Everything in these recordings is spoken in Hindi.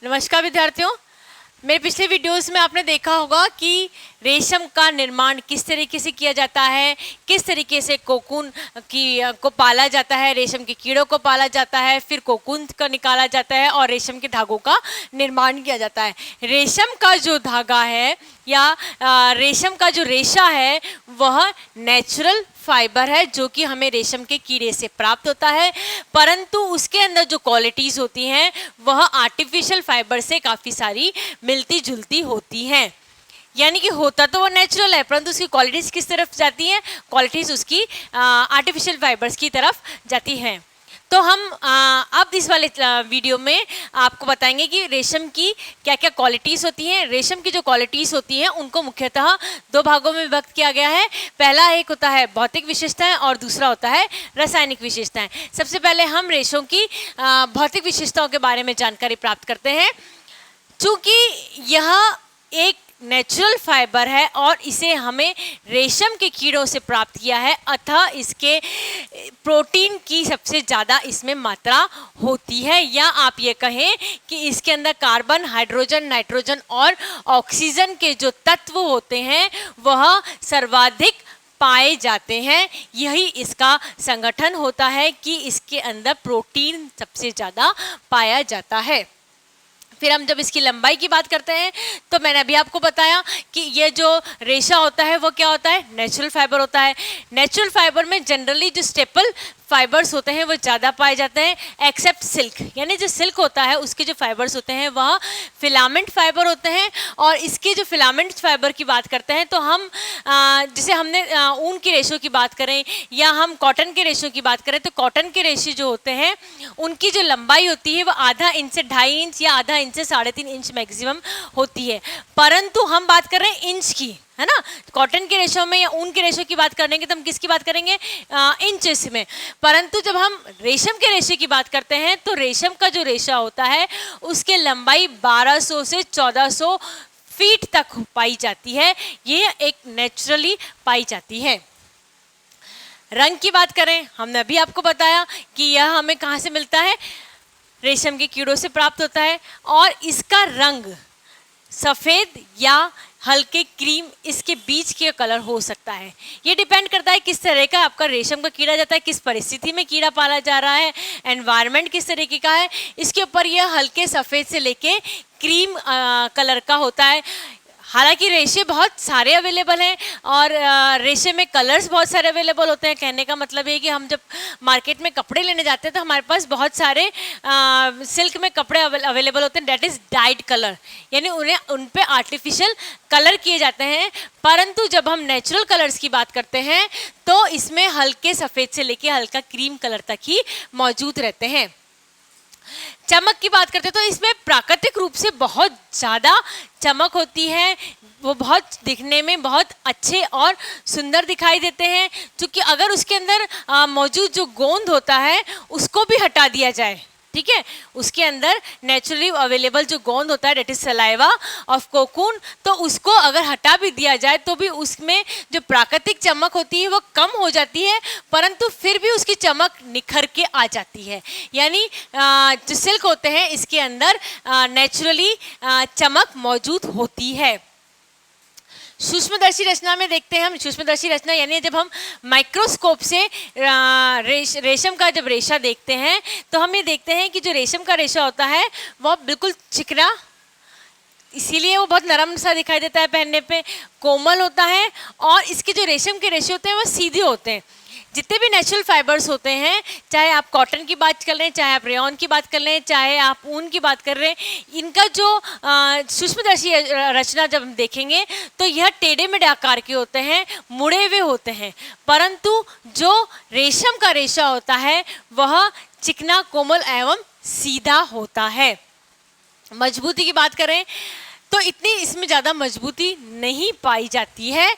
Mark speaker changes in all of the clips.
Speaker 1: नमस्कार विद्यार्थियों, मेरे पिछले वीडियोस में आपने देखा होगा कि रेशम का निर्माण किस तरीके से किया जाता है, किस तरीके से कोकून को पाला जाता है, रेशम के कीड़ों को पाला जाता है, फिर कोकून को निकाला जाता है और रेशम के धागों का निर्माण किया जाता है। रेशम का जो धागा है या रेशम का जो रेशा है वह नेचुरल फाइबर है जो कि हमें रेशम के कीड़े से प्राप्त होता है, परंतु उसके अंदर जो क्वालिटीज़ होती हैं वह आर्टिफिशियल फाइबर से काफ़ी सारी मिलती जुलती होती हैं। यानी कि होता तो वो नेचुरल है, परंतु उसकी क्वालिटीज़ किस तरफ जाती हैं? क्वालिटीज़ उसकी आर्टिफिशियल फाइबर्स की तरफ जाती हैं। तो हम अब इस वाले वीडियो में आपको बताएंगे कि रेशम की क्या क्या क्वालिटीज़ होती हैं। रेशम की जो क्वालिटीज़ होती हैं उनको मुख्यतः दो भागों में विभक्त किया गया है। पहला एक होता है भौतिक विशेषताएं और दूसरा होता है रासायनिक विशेषताएं। सबसे पहले हम रेशों की भौतिक विशेषताओं के बारे में जानकारी प्राप्त करते हैं। चूँकि यह एक नेचुरल फाइबर है और इसे हमें रेशम के कीड़ों से प्राप्त किया है, अतः इसके प्रोटीन की सबसे ज़्यादा इसमें मात्रा होती है, या आप ये कहें कि इसके अंदर कार्बन, हाइड्रोजन, नाइट्रोजन और ऑक्सीजन के जो तत्व होते हैं वह सर्वाधिक पाए जाते हैं। यही इसका संगठन होता है कि इसके अंदर प्रोटीन सबसे ज़्यादा पाया जाता है। फिर हम जब इसकी लंबाई की बात करते हैं तो मैंने अभी आपको बताया कि ये जो रेशा होता है वो क्या होता है? नेचुरल फाइबर होता है। नेचुरल फाइबर में जनरली जो स्टेपल फाइबर्स होते हैं वो ज़्यादा पाए जाते हैं, एक्सेप्ट सिल्क। यानी जो सिल्क होता है उसके जो फाइबर्स होते हैं वह फिलामेंट फाइबर होते हैं। और इसके जो फिलामेंट फाइबर की बात करते हैं तो हम जैसे हमने ऊन के रेशों की बात करें या हम कॉटन के रेशों की बात करें तो कॉटन के रेशे जो होते हैं उनकी जो लंबाई होती है वो आधा इंच से 2.5 इंच या आधा इंच से 3.5 इंच मैक्सिमम होती है। परंतु हम बात कर रहे हैं इंच की, है ना। कॉटन के रेशों में या ऊन के रेशों की बात करेंगे तो हम किसकी बात करेंगे? इंचेस में। परंतु जब हम रेशम के रेशे की बात करते हैं तो रेशम का जो रेशा होता है उसके लंबाई 1200 से 1400 फीट तक पाई जाती है। ये एक नेचुरली पाई जाती है। रंग की बात करें, हमने अभी आपको बताया कि यह हमें कहाँ से मिलता है? रेशम के कीड़ों से प्राप्त होता है। और इसका रंग सफ़ेद या हल्के क्रीम इसके बीच के कलर हो सकता है। ये डिपेंड करता है किस तरह का आपका रेशम का कीड़ा जाता है, किस परिस्थिति में कीड़ा पाला जा रहा है, एनवायरनमेंट किस तरीके का है, इसके ऊपर यह हल्के सफ़ेद से लेके क्रीम कलर का होता है। हालांकि रेशे बहुत सारे अवेलेबल हैं और रेशे में कलर्स बहुत सारे अवेलेबल होते हैं। कहने का मतलब ये है कि हम जब मार्केट में कपड़े लेने जाते हैं तो हमारे पास बहुत सारे सिल्क में कपड़े अवेलेबल होते हैं, डेट इज़ डाइड कलर, यानी उन पे आर्टिफिशियल कलर किए जाते हैं। परंतु जब हम नेचुरल कलर्स की बात करते हैं तो इसमें हल्के सफ़ेद से लेके हल्का क्रीम कलर तक ही मौजूद रहते हैं। चमक की बात करते हैं तो इसमें प्राकृतिक रूप से बहुत ज़्यादा चमक होती है। वो बहुत दिखने में बहुत अच्छे और सुंदर दिखाई देते हैं। क्योंकि अगर उसके अंदर मौजूद जो गोंद होता है उसको भी हटा दिया जाए, ठीक है, उसके अंदर नेचुरली अवेलेबल जो गोंद होता है that is saliva of cocoon, तो उसको अगर हटा भी दिया जाए तो भी उसमें जो प्राकृतिक चमक होती है वो कम हो जाती है, परंतु फिर भी उसकी चमक निखर के आ जाती है। यानी जो सिल्क होते हैं इसके अंदर नेचुरली चमक मौजूद होती है। सूक्ष्मदर्शी रचना में देखते हैं हम। सूक्ष्मदर्शी रचना यानी जब हम माइक्रोस्कोप से रेशम का जब रेशा देखते हैं तो हम ये देखते हैं कि जो रेशम का रेशा होता है वह बिल्कुल चिकना, इसीलिए वो बहुत नरम सा दिखाई देता है पहनने पे, कोमल होता है और इसके जो रेशम के रेशे होते हैं वो सीधे होते हैं। जितने भी नेचुरल फाइबर्स होते हैं, चाहे आप कॉटन की बात कर लें, चाहे आप रेयॉन की बात कर लें, चाहे आप ऊन की बात कर रहे हैं, इनका जो सूक्ष्मदर्शी रचना जब हम देखेंगे तो यह टेढ़े मेढ़े आकार के होते हैं, मुड़े हुए होते हैं। परंतु जो रेशम का रेशा होता है वह चिकना, कोमल एवं सीधा होता है। मजबूती की बात करें तो इतनी इसमें ज़्यादा मजबूती नहीं पाई जाती है।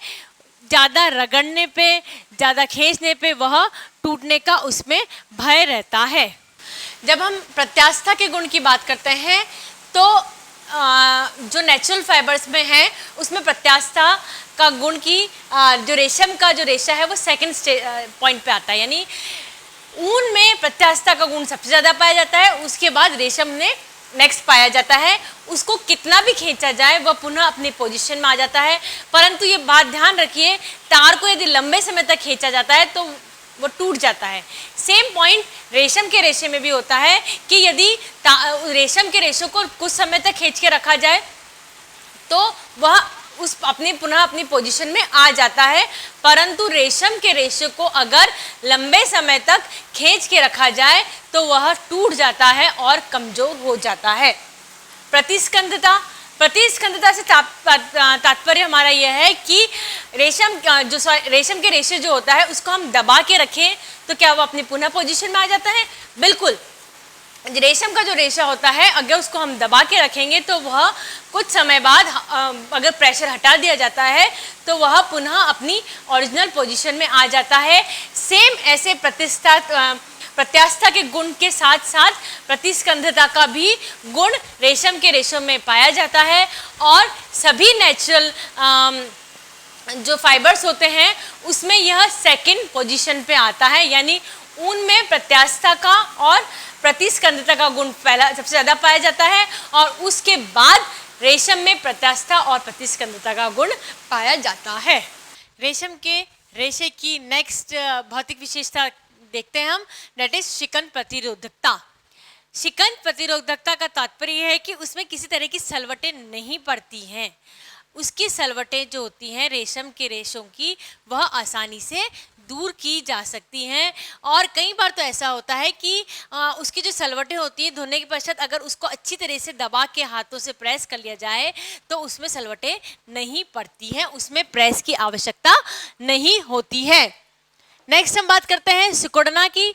Speaker 1: ज़्यादा रगड़ने पे, ज़्यादा खींचने पे वह टूटने का उसमें भय रहता है। जब हम प्रत्यास्था के गुण की बात करते हैं तो जो नेचुरल फाइबर्स में है उसमें प्रत्यास्था का गुण की जो रेशम का जो रेशा है वो सेकंड पॉइंट पे आता है। यानी ऊन में प्रत्यास्था का गुण सबसे ज़्यादा पाया जाता है, उसके बाद रेशम में नेक्स्ट पाया जाता है, उसको कितना भी खींचा जाए वह पुनः अपनी पोजीशन में आ जाता है। परंतु ये बात ध्यान रखिए, तार को यदि लंबे समय तक खींचा जाता है तो वो टूट जाता है। सेम पॉइंट रेशम के रेशे में भी होता है कि यदि रेशम के रेशों को कुछ समय तक खींच के रखा जाए तो वह पुनः अपनी पोजीशन में आ जाता है, परंतु रेशम के रेशे को अगर लंबे समय तक खींच के रखा जाए तो वह टूट जाता है और कमजोर हो जाता है। प्रतिस्कंदता, प्रतिस्कंदता से तात्पर्य हमारा यह है कि रेशम के रेशे जो होता है उसको हम दबा के रखें तो क्या वो अपनी पुनः पोजीशन में आ जाता है? बिल्कुल। रेशम का जो रेशा होता है अगर उसको हम दबा के रखेंगे तो वह कुछ समय बाद अगर प्रेशर हटा दिया जाता है तो वह पुनः अपनी ओरिजिनल पोजीशन में आ जाता है। सेम ऐसे प्रत्यास्थता के गुण के साथ साथ प्रतिस्कंदता का भी गुण रेशम के रेशों में पाया जाता है और सभी नेचुरल जो फाइबर्स होते हैं उसमें यह सेकंड पोजीशन पे आता है, यानी ऊन में प्रत्यास्थता का और प्रतिस्कंदता का गुण पहला सबसे ज़्यादा पाया जाता है और उसके बाद रेशम में प्रत्यास्थता और प्रतिस्कंदता का गुण पाया जाता है। रेशम के रेशे की नेक्स्ट भौतिक विशेषता देखते हैं हम, दैट इज शिकन प्रतिरोधकता। शिकन प्रतिरोधकता का तात्पर्य है कि उसमें किसी तरह की सलवटें नहीं पड़ती हैं। उसकी सलवटें जो होती हैं रेशम के रेशों की वह आसानी से दूर की जा सकती हैं और कई बार तो ऐसा होता है कि उसकी जो सलवटें होती हैं धोने के पश्चात अगर उसको अच्छी तरह से दबा के हाथों से प्रेस कर लिया जाए तो उसमें सलवटें नहीं पड़ती हैं, उसमें प्रेस की आवश्यकता नहीं होती है। नेक्स्ट हम बात करते हैं सिकुड़ना की।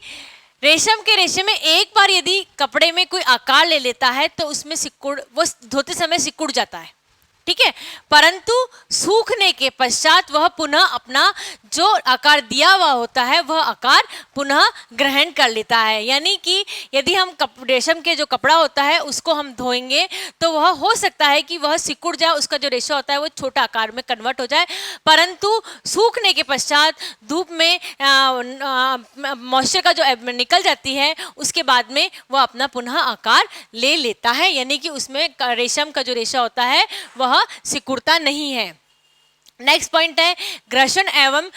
Speaker 1: रेशम के रेशे में एक बार यदि कपड़े में कोई आकार ले लेता है तो उसमें वो धोते समय सिकुड़ जाता है, ठीक है, परंतु सूखने के पश्चात वह पुनः अपना जो आकार दिया हुआ होता है वह आकार पुनः ग्रहण कर लेता है। यानी कि यदि हम रेशम के जो कपड़ा होता है उसको हम धोएंगे तो वह हो सकता है कि वह सिकुड़ जाए, उसका जो रेशा होता है वो छोटा आकार में कन्वर्ट हो जाए, परंतु सूखने के पश्चात धूप में मॉइस्चर का जो निकल जाती है उसके बाद में वह अपना पुनः आकार ले लेता है, यानी कि उसमें रेशम का जो रेशा होता है वह सिकुड़ता नहीं है। नेक्स्ट पॉइंट है घर्षण एवं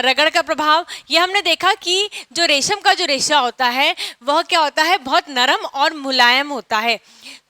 Speaker 1: रगड़ का प्रभाव। यह हमने देखा कि जो रेशम का जो रेशा होता है वह क्या होता है, बहुत नरम और मुलायम होता है।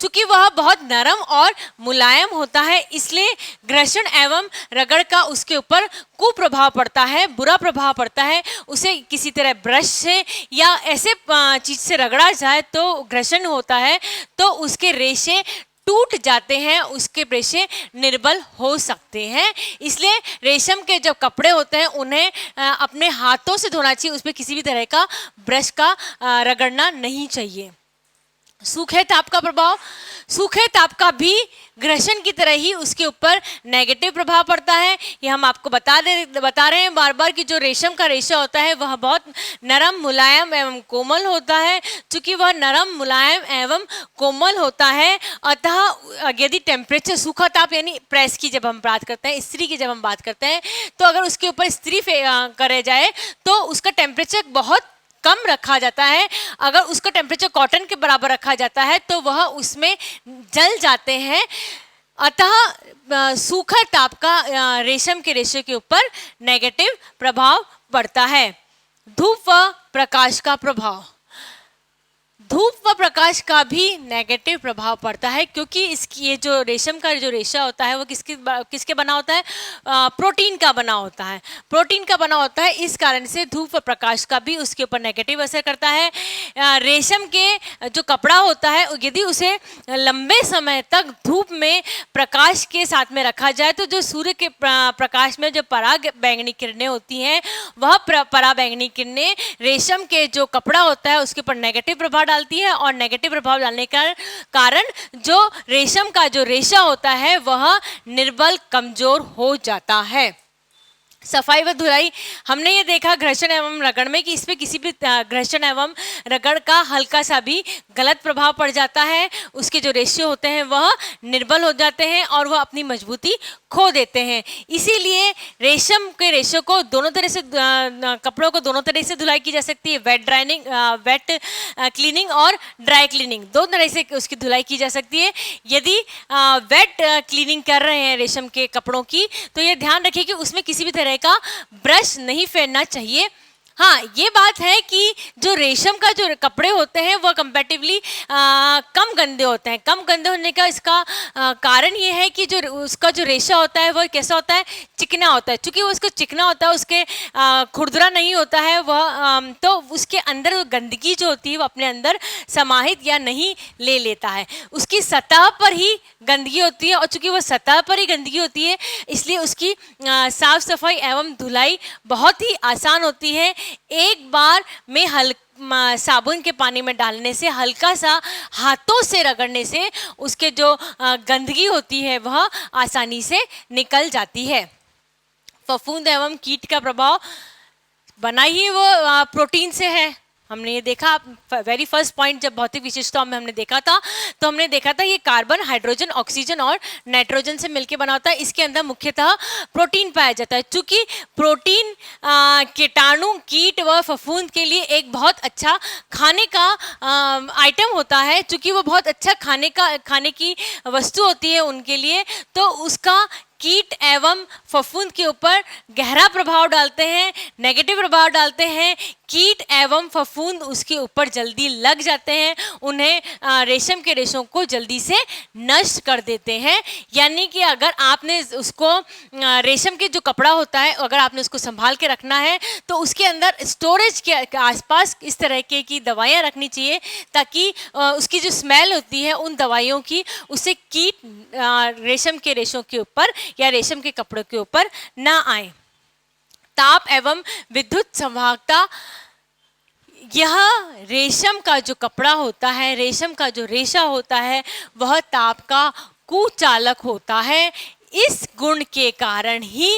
Speaker 1: चूंकि वह बहुत नरम और मुलायम होता है इसलिए घर्षण एवं रगड़ का उसके ऊपर कुप्रभाव पड़ता है, बुरा प्रभाव पड़ता है। उसे किसी तरह ब्रश से या ऐसे चीज से रगड़ा जाए तो घर्षण होता है तो उसके रेशे टूट जाते हैं, उसके रेशे निर्बल हो सकते हैं। इसलिए रेशम के जो कपड़े होते हैं उन्हें अपने हाथों से धोना चाहिए, उसमें किसी भी तरह का ब्रश का रगड़ना नहीं चाहिए। सूखे ताप का प्रभाव, सूखे ताप का भी घर्षण की तरह ही उसके ऊपर नेगेटिव प्रभाव पड़ता है। ये हम आपको बता रहे हैं बार बार कि जो रेशम का रेशा होता है वह बहुत नरम, मुलायम एवं कोमल होता है। चूंकि वह नरम, मुलायम एवं कोमल होता है, अतः यदि टेम्परेचर, सूखा ताप यानी प्रेस की जब हम बात करते हैं, इस्त्री की जब हम बात करते हैं, तो अगर उसके ऊपर इस्त्री करे जाए तो उसका टेम्परेचर बहुत कम रखा जाता है। अगर उसका टेम्परेचर कॉटन के बराबर रखा जाता है तो वह उसमें जल जाते हैं। अतः सूखा ताप का रेशम के रेशे के ऊपर नेगेटिव प्रभाव पड़ता है। धूप व प्रकाश का प्रभाव, धूप व प्रकाश का भी नेगेटिव प्रभाव पड़ता है क्योंकि इसकी ये जो रेशम का जो रेशा होता है वो किसके बना होता है, प्रोटीन का बना होता है, प्रोटीन का बना होता है। इस कारण से धूप व प्रकाश का भी उसके ऊपर नेगेटिव असर करता है। रेशम के जो कपड़ा होता है यदि उसे लंबे समय तक धूप में प्रकाश के साथ में रखा जाए तो जो सूर्य के प्रकाश में जो पराग बैंगनी किरणें होती हैं वह परा बैंगनी किरणें रेशम के जो कपड़ा होता है उसके ऊपर नेगेटिव प्रभाव डालती है और नेगेटिव प्रभाव डालने का कारण जो रेशम का जो रेशा होता है वह निर्बल, कमजोर हो जाता है। सफाई व धुलाई, हमने ये देखा घर्षण एवं रगड़ में कि इसमें किसी भी घर्षण एवं रगड़ का हल्का सा भी गलत प्रभाव पड़ जाता है, उसके जो रेशियो होते हैं वह निर्बल हो जाते हैं और वह अपनी मजबूती खो देते हैं। इसीलिए रेशम के रेशों को दोनों तरह से कपड़ों को दोनों तरह से धुलाई की जा सकती है, वेट क्लीनिंग और ड्राई क्लीनिंग, दो तरह से उसकी धुलाई की जा सकती है। यदि वेट क्लीनिंग कर रहे हैं रेशम के कपड़ों की, तो ये ध्यान रखिए कि उसमें किसी भी तरह का ब्रश नहीं फेरना चाहिए। हाँ, ये बात है कि जो रेशम का जो कपड़े होते हैं वह कंपैरेटिवली कम गंदे होते हैं। कम गंदे होने का इसका कारण ये है कि जो उसका जो रेशा होता है वह कैसा होता है, चिकना होता है। चूंकि वो उसको चिकना होता है, उसके खुरदरा नहीं होता है वह, तो उसके अंदर गंदगी जो होती है वो अपने अंदर समाहित या नहीं ले लेता है। उसकी सतह पर ही गंदगी होती है और चूंकि वह सतह पर ही गंदगी होती है, इसलिए उसकी साफ सफाई एवं धुलाई बहुत ही आसान होती है। एक बार में साबुन के पानी में डालने से, हल्का सा हाथों से रगड़ने से उसके जो गंदगी होती है वह आसानी से निकल जाती है। फफूंद एवं कीट का प्रभाव बना ही वो प्रोटीन से है। हमने ये देखा वेरी फर्स्ट पॉइंट, जब भौतिक विशेषताओं में हमने देखा था तो हमने देखा था ये कार्बन, हाइड्रोजन, ऑक्सीजन और नाइट्रोजन से मिलकर बना होता है। इसके अंदर मुख्यतः प्रोटीन पाया जाता है। चूंकि प्रोटीन कीटाणु, कीट व फफूंद के लिए एक बहुत अच्छा खाने का आइटम होता है, चूंकि वो बहुत अच्छा खाने की वस्तु होती है उनके लिए, तो उसका कीट एवं फफूंद के ऊपर गहरा प्रभाव डालते हैं, नेगेटिव प्रभाव डालते हैं। कीट एवं फफूंद उसके ऊपर जल्दी लग जाते हैं, उन्हें रेशम के रेशों को जल्दी से नष्ट कर देते हैं। यानी कि अगर आपने उसको रेशम के जो कपड़ा होता है, अगर आपने उसको संभाल के रखना है तो उसके अंदर स्टोरेज के आसपास इस तरह की दवाइयाँ रखनी चाहिए, ताकि उसकी जो स्मेल होती है उन दवाइयों की, उससे कीट रेशम के रेशों के ऊपर या रेशम के कपड़ों के ऊपर ना आए। ताप एवं विद्युत संवाहकता, यह रेशम का जो कपड़ा होता है, रेशम का जो रेशा होता है, वह ताप का कुचालक होता है। इस गुण के कारण ही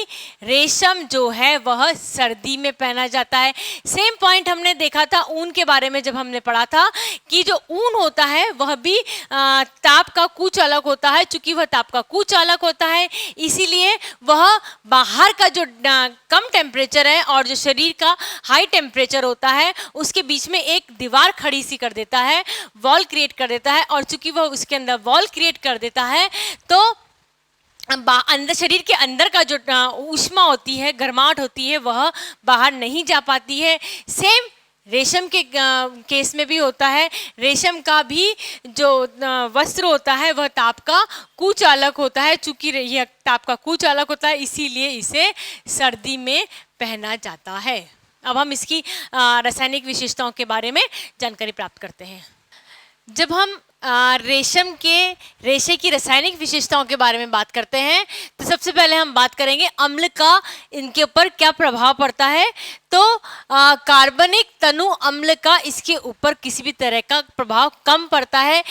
Speaker 1: रेशम जो है वह सर्दी में पहना जाता है। सेम पॉइंट हमने देखा था ऊन के बारे में, जब हमने पढ़ा था कि जो ऊन होता है वह भी ताप का कुचालक होता है। चूंकि वह ताप का कुचालक होता है, इसीलिए वह बाहर का जो कम टेम्परेचर है और जो शरीर का हाई टेम्परेचर होता है, उसके बीच में एक दीवार खड़ी सी कर देता है, वॉल क्रिएट कर देता है। और चूंकि वह उसके अंदर वॉल क्रिएट कर देता है, तो अंदर शरीर के अंदर का जो ऊष्मा होती है, गर्माहट होती है, वह बाहर नहीं जा पाती है। सेम रेशम के केस में भी होता है। रेशम का भी जो वस्त्र होता है वह ताप का कुचालक होता है। चूंकि यह ताप का कुचालक होता है, इसीलिए इसे सर्दी में पहना जाता है। अब हम इसकी रासायनिक विशेषताओं के बारे में जानकारी प्राप्त करते हैं। जब हम रेशम के रेशे की रासायनिक विशेषताओं के बारे में बात करते हैं, तो सबसे पहले हम बात करेंगे अम्ल का, इनके ऊपर क्या प्रभाव पड़ता है। तो कार्बनिक तनु अम्ल का इसके ऊपर किसी भी तरह का प्रभाव कम पड़ता है।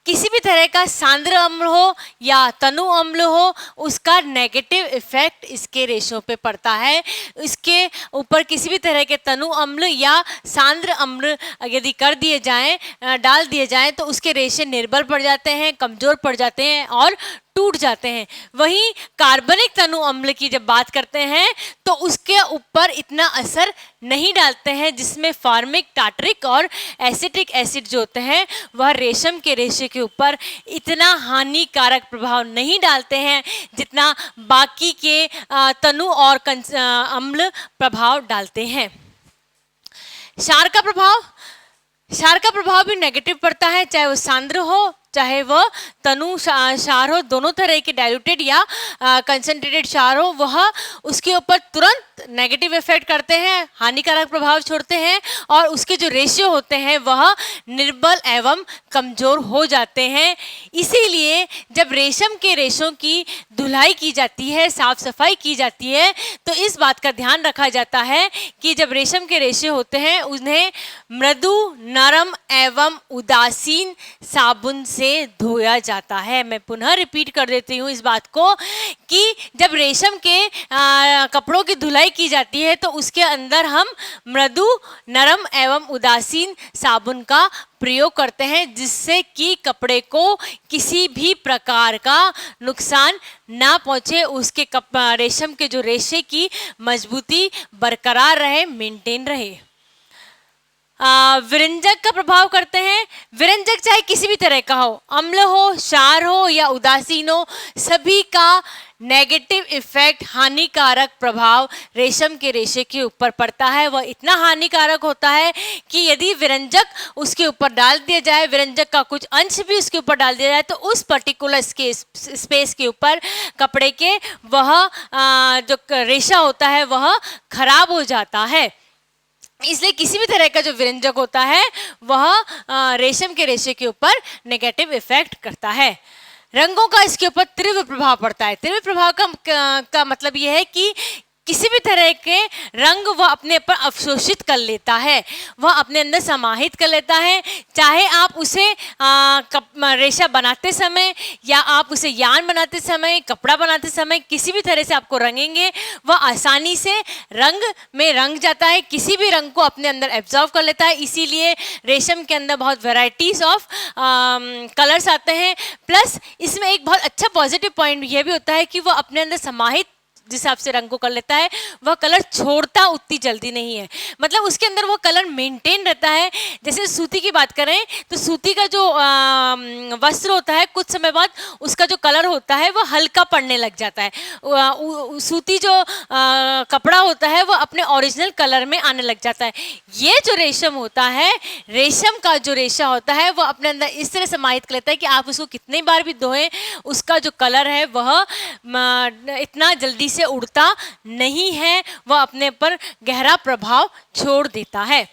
Speaker 1: किसी भी तरह का सांद्र अम्ल हो या तनु अम्ल हो, उसका नेगेटिव इफेक्ट इसके रेशों पे पड़ता है। इसके ऊपर किसी भी तरह के तनु अम्ल या सांद्र अम्ल यदि कर दिए जाएं, डाल दिए जाएं, तो उसके रेशे निर्बल पड़ जाते हैं, कमजोर पड़ जाते हैं और टूट जाते हैं। वहीं कार्बनिक तनु अम्ल की जब बात करते हैं तो उसके ऊपर इतना असर नहीं डालते हैं, जिसमें फार्मिक, टार्टरिक और एसिटिक एसिड जो होते हैं वह रेशम के रेशे के ऊपर इतना हानिकारक प्रभाव नहीं डालते हैं जितना बाकी के तनु और अम्ल प्रभाव डालते हैं। क्षार का प्रभाव भी नेगेटिव पड़ता है, चाहे वो सांद्र हो चाहे वह तनु क्षार हो। दोनों तरह के डाइल्यूटेड या कंसंट्रेटेड क्षार हो, वह उसके ऊपर तुरंत नेगेटिव इफेक्ट करते हैं, हानिकारक प्रभाव छोड़ते हैं और उसके जो रेशियो होते हैं वह निर्बल एवं कमजोर हो जाते हैं। इसीलिए जब रेशम के रेशों की धुलाई की जाती है, साफ सफाई की जाती है, तो इस बात का ध्यान रखा जाता है कि जब रेशम के रेशे होते हैं उन्हें मृदु, नरम एवं उदासीन साबुन से से धोया जाता है। मैं पुनः रिपीट कर देती हूँ इस बात को कि जब रेशम के कपड़ों की धुलाई की जाती है तो उसके अंदर हम मृदु, नरम एवं उदासीन साबुन का प्रयोग करते हैं, जिससे कि कपड़े को किसी भी प्रकार का नुकसान ना पहुंचे, उसके रेशम के जो रेशे की मजबूती बरकरार रहे, मेंटेन रहे। विरंजक का प्रभाव करते हैं। विरंजक चाहे किसी भी तरह का हो, अम्ल हो, क्षार हो या उदासीन हो, सभी का नेगेटिव इफेक्ट, हानिकारक प्रभाव रेशम के रेशे के ऊपर पड़ता है। वह इतना हानिकारक होता है कि यदि विरंजक उसके ऊपर डाल दिया जाए, विरंजक का कुछ अंश भी उसके ऊपर डाल दिया जाए, तो उस पर्टिकुलर स्पेस के ऊपर कपड़े के वह जो रेशा होता है वह खराब हो जाता है। इसलिए किसी भी तरह का जो विरंजक होता है वह रेशम के रेशे के ऊपर नेगेटिव इफेक्ट करता है। रंगों का इसके ऊपर तीव्र प्रभाव पड़ता है। तीव्र प्रभाव का मतलब यह है कि किसी भी तरह के रंग वह अपने ऊपर अवशोषित कर लेता है, वह अपने अंदर समाहित कर लेता है। चाहे आप उसे रेशा बनाते समय या आप उसे यान बनाते समय, कपड़ा बनाते समय किसी भी तरह से आपको रंगेंगे, वह आसानी से रंग में रंग जाता है, किसी भी रंग को अपने अंदर एब्जॉर्व कर लेता है। इसीलिए रेशम के अंदर बहुत वेराइटीज ऑफ कलर्स आते हैं। प्लस इसमें एक बहुत अच्छा पॉजिटिव पॉइंट यह भी होता है कि वह अपने अंदर समाहित जिस हिसाब से रंग को कर लेता है, वह कलर छोड़ता उतनी जल्दी नहीं है, मतलब उसके अंदर वो कलर मेंटेन रहता है। जैसे सूती की बात करें तो सूती का जो वस्त्र होता है, कुछ समय बाद उसका जो कलर होता है वो हल्का पड़ने लग जाता है। सूती जो कपड़ा होता है वो अपने ओरिजिनल कलर में आने लग जाता है। ये जो रेशम होता है, रेशम का जो रेशा होता है वो अपने अंदर इस तरह समाहित कर लेता है कि आप उसको कितनी बार भी धोएं, उसका जो कलर है वह इतना जल्दी से उड़ता नहीं है, वह अपने पर गहरा प्रभाव छोड़ देता है।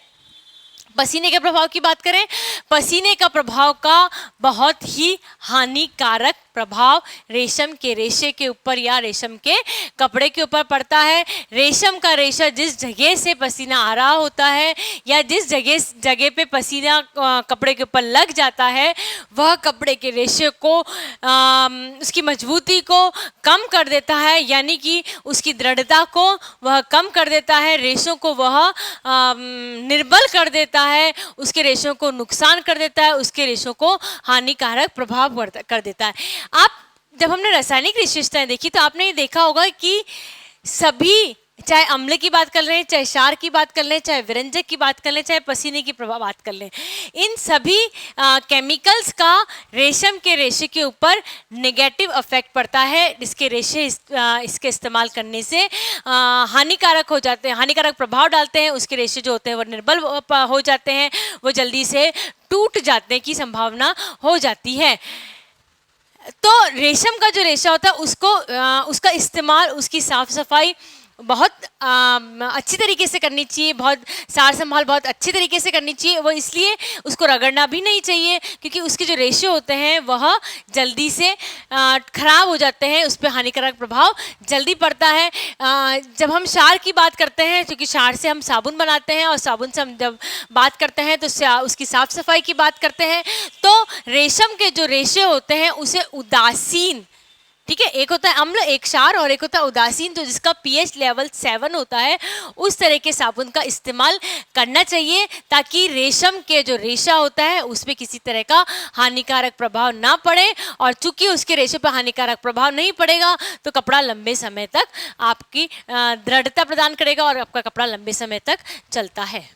Speaker 1: पसीने के प्रभाव की बात करें, पसीने का प्रभाव का बहुत ही हानिकारक प्रभाव रेशम के रेशे के ऊपर या रेशम के कपड़े के ऊपर पड़ता है। रेशम का रेशा जिस जगह से पसीना आ रहा होता है या जिस जगह पे पसीना कपड़े के ऊपर लग जाता है, वह कपड़े के रेशे को उसकी मजबूती को कम कर देता है, यानी कि उसकी दृढ़ता को वह कम कर देता है, रेशों को वह निर्बल कर देता है, उसके रेशों को नुकसान कर देता है, उसके रेशों को हानिकारक प्रभाव कर देता है। आप जब हमने रासायनिक विशेषताएं देखी तो आपने ये देखा होगा कि सभी, चाहे अम्ल की बात कर लें, चाहे क्षार की बात कर लें, चाहे विरंजक की बात कर लें, चाहे पसीने की बात कर लें, इन सभी केमिकल्स का रेशम के रेशे के ऊपर नेगेटिव इफेक्ट पड़ता है। इसके रेशे इसके इस्तेमाल करने से हानिकारक हो जाते हैं, हानिकारक प्रभाव डालते हैं। उसके रेशे जो होते हैं वो निर्बल हो जाते हैं, वो जल्दी से टूट जाने की संभावना हो जाती है। तो रेशम का जो रेशा होता है उसको उसका इस्तेमाल, उसकी साफ सफाई बहुत अच्छी तरीके से करनी चाहिए, बहुत सार संभाल बहुत अच्छी तरीके से करनी चाहिए। वो इसलिए उसको रगड़ना भी नहीं चाहिए क्योंकि उसके जो रेशे होते हैं वह जल्दी से खराब हो जाते हैं, उस पर हानिकारक प्रभाव जल्दी पड़ता है। जब हम क्षार की बात करते हैं, क्योंकि क्षार से हम साबुन बनाते हैं और साबुन से हम जब बात करते हैं तो उसकी साफ सफाई की बात करते हैं, तो रेशम के जो रेशे होते हैं उसे उदासीन, ठीक है, एक होता है अम्ल, एक क्षार और एक होता है उदासीन, तो जिसका पीएच लेवल 7 होता है, उस तरह के साबुन का इस्तेमाल करना चाहिए ताकि रेशम के जो रेशा होता है उस पर किसी तरह का हानिकारक प्रभाव ना पड़े। और चूंकि उसके रेशे पर हानिकारक प्रभाव नहीं पड़ेगा तो कपड़ा लंबे समय तक आपकी दृढ़ता प्रदान करेगा और आपका कपड़ा लंबे समय तक चलता है।